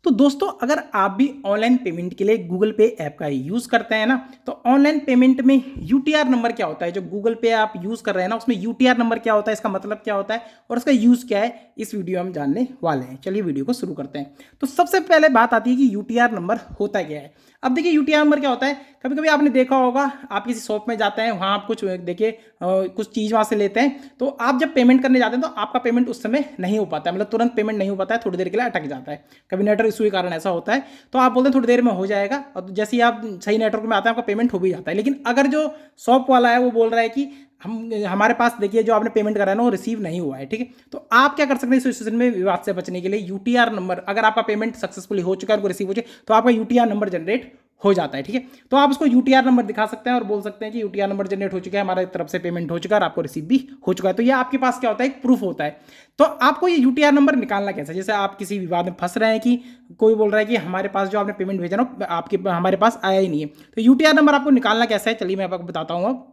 तो दोस्तों अगर आप भी ऑनलाइन पेमेंट के लिए गूगल पे ऐप का यूज़ करते हैं ना, तो ऑनलाइन पेमेंट में यूटीआर नंबर क्या होता है, जो गूगल पे आप यूज़ कर रहे हैं ना, उसमें यूटीआर नंबर क्या होता है, इसका मतलब क्या होता है और उसका यूज़ क्या है, इस वीडियो में हम जानने वाले हैं। चलिए वीडियो को शुरू करते हैं। तो सबसे पहले बात आती है कि यूटीआर नंबर होता क्या है। अब देखिए यूटीआर नंबर क्या होता है, कभी कभी आपने देखा होगा, आप किसी शॉप में जाते हैं, वहाँ आप कुछ देखिए कुछ चीज़ वहाँ से लेते हैं, तो आप जब पेमेंट करने जाते हैं तो आपका पेमेंट उस समय नहीं हो पाता है, मतलब तुरंत पेमेंट नहीं हो पाता है, थोड़ी देर के लिए अटक जाता है। कभी नेटवर्क इशू के कारण ऐसा होता है, तो आप बोलते हैं थोड़ी देर में हो जाएगा, और जैसे ही आप सही नेटवर्क में आते हैं आपका पेमेंट हो भी जाता है। लेकिन अगर जो शॉप वाला है वो बोल रहा है कि हमारे पास देखिए जो आपने पेमेंट करा है ना वो रिसीव नहीं हुआ है, ठीक है, तो आप क्या कर सकते हैं इस सिचुएशन में विवाद से बचने के लिए, यूटीआर नंबर, अगर आपका पेमेंट सक्सेसफुली हो चुका है, उनको रिसीव हो चुका है, तो आपका यूटीआर नंबर जनरेट हो जाता है, ठीक है। तो आप उसको यूटीआर नंबर दिखा सकते हैं और बोल सकते हैं कि यूटीआर नंबर जनरेट हो चुका है, हमारे तरफ से पेमेंट हो चुका है और आपको रिसीव भी हो चुका है। तो ये आपके पास क्या होता है, एक प्रूफ होता है। तो आपको ये यूटीआर नंबर निकालना कैसे, जैसे आप किसी विवाद में फंस रहे हैं कि कोई बोल रहा है कि हमारे पास जो आपने पेमेंट भेजा ना आपके हमारे पास आया ही नहीं है, तो यूटीआर नंबर आपको निकालना कैसा है, चलिए मैं आपको बताता हूँ अब।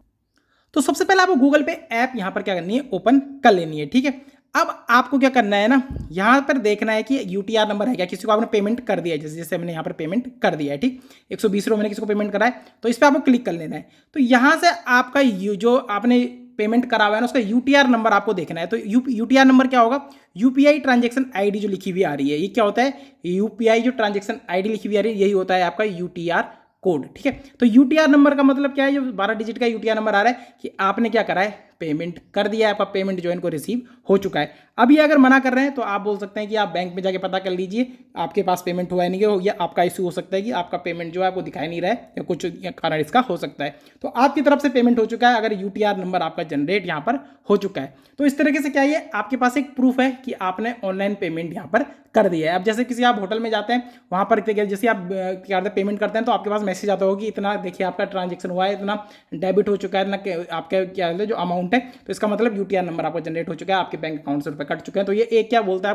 तो सबसे पहले आपको गूगल पे ऐप यहाँ पर क्या करनी है, ओपन कर लेनी है, ठीक है। अब आपको क्या करना है ना, यहाँ पर देखना है कि यूटीआर नंबर है क्या, किसी को आपने पेमेंट कर दिया है, जैसे जैसे हमने यहाँ पर पेमेंट कर दिया है, ठीक, 120 रुपये मैंने किसी को पेमेंट करा है, तो इस पर आपको क्लिक कर लेना है। तो यहाँ से आपका जो आपने पेमेंट करा हुआ है ना उसका यूटीआर नंबर आपको देखना है। तो यूटीआर नंबर क्या होगा, यूपीआई ट्रांजेक्शन आईडी जो लिखी हुई आ रही है, ये क्या होता है, यूपीआई जो ट्रांजेक्शन आईडी लिखी हुई आ रही है, यही होता है आपका यूटीआर कोड, ठीक है। तो यूटीआर नंबर का मतलब क्या है, जो 12 डिजिट का यूटीआर नंबर आ रहा है कि आपने क्या करा है, पेमेंट कर दिया है, आपका पेमेंट जो है इनको रिसीव हो चुका है। अब ये अगर मना कर रहे हैं तो आप बोल सकते हैं कि आप बैंक में जाके पता कर लीजिए आपके पास पेमेंट हुआ है नहीं हो, या आपका इशू हो सकता है कि आपका पेमेंट जो है आपको दिखाई नहीं रहा है, या कुछ कारण इसका हो सकता है। तो आपकी तरफ से पेमेंट हो चुका है अगर यूटीआर नंबर आपका जनरेट यहाँ पर हो चुका है। तो इस तरीके से क्या है, आपके पास एक प्रूफ है कि आपने ऑनलाइन पेमेंट यहाँ पर कर दिया है। अब जैसे किसी आप होटल में जाते हैं, वहाँ पर जैसे आप क्या करते हैं पेमेंट करते हैं, तो आपके पास मैसेज आता होगा कि इतना देखिए आपका ट्रांजेक्शन हुआ है, इतना डेबिट हो चुका है, इतना आपका क्या जो अमाउंट है, तो इसका मतलब यूटीआर नंबर आपको जनरेट हो चुका है, आपके बैंक अकाउंट से रुपए कट चुके हैं। तो ये एक क्या बोलता है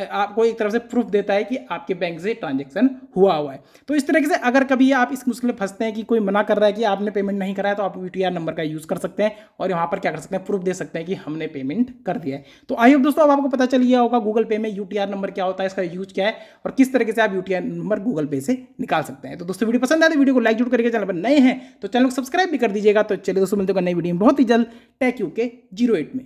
आपको एक तरफ से प्रूफ देता है कि आपके बैंक से ट्रांजेक्शन हुआ है। तो इस तरीके से अगर कभी आप इस मुश्किल में फंसते हैं कि कोई मना कर रहा है कि आपने पेमेंट नहीं करा है, तो आप यूटीआर नंबर का यूज कर सकते हैं और यहाँ पर क्या कर सकते हैं, प्रूफ दे सकते हैं कि हमने पेमेंट कर दिया है। तो आई होप दोस्तों अब आपको पता चल गया होगा गूगल पे में यूटीआर नंबर क्या होता है, इसका यूज क्या है और किस तरीके से आप यूटीआर नंबर गूगल पे से निकाल सकते हैं। तो दोस्तों वीडियो पसंद आए तो वीडियो को लाइक जरूर करिएगा, चैनल पर नए हैं तो चैनल को सब्सक्राइब भी कर दीजिएगा। तो चलिए दोस्तों मिलते हैं नई वीडियो में बहुत ही जल्द टेक यू के 08 में।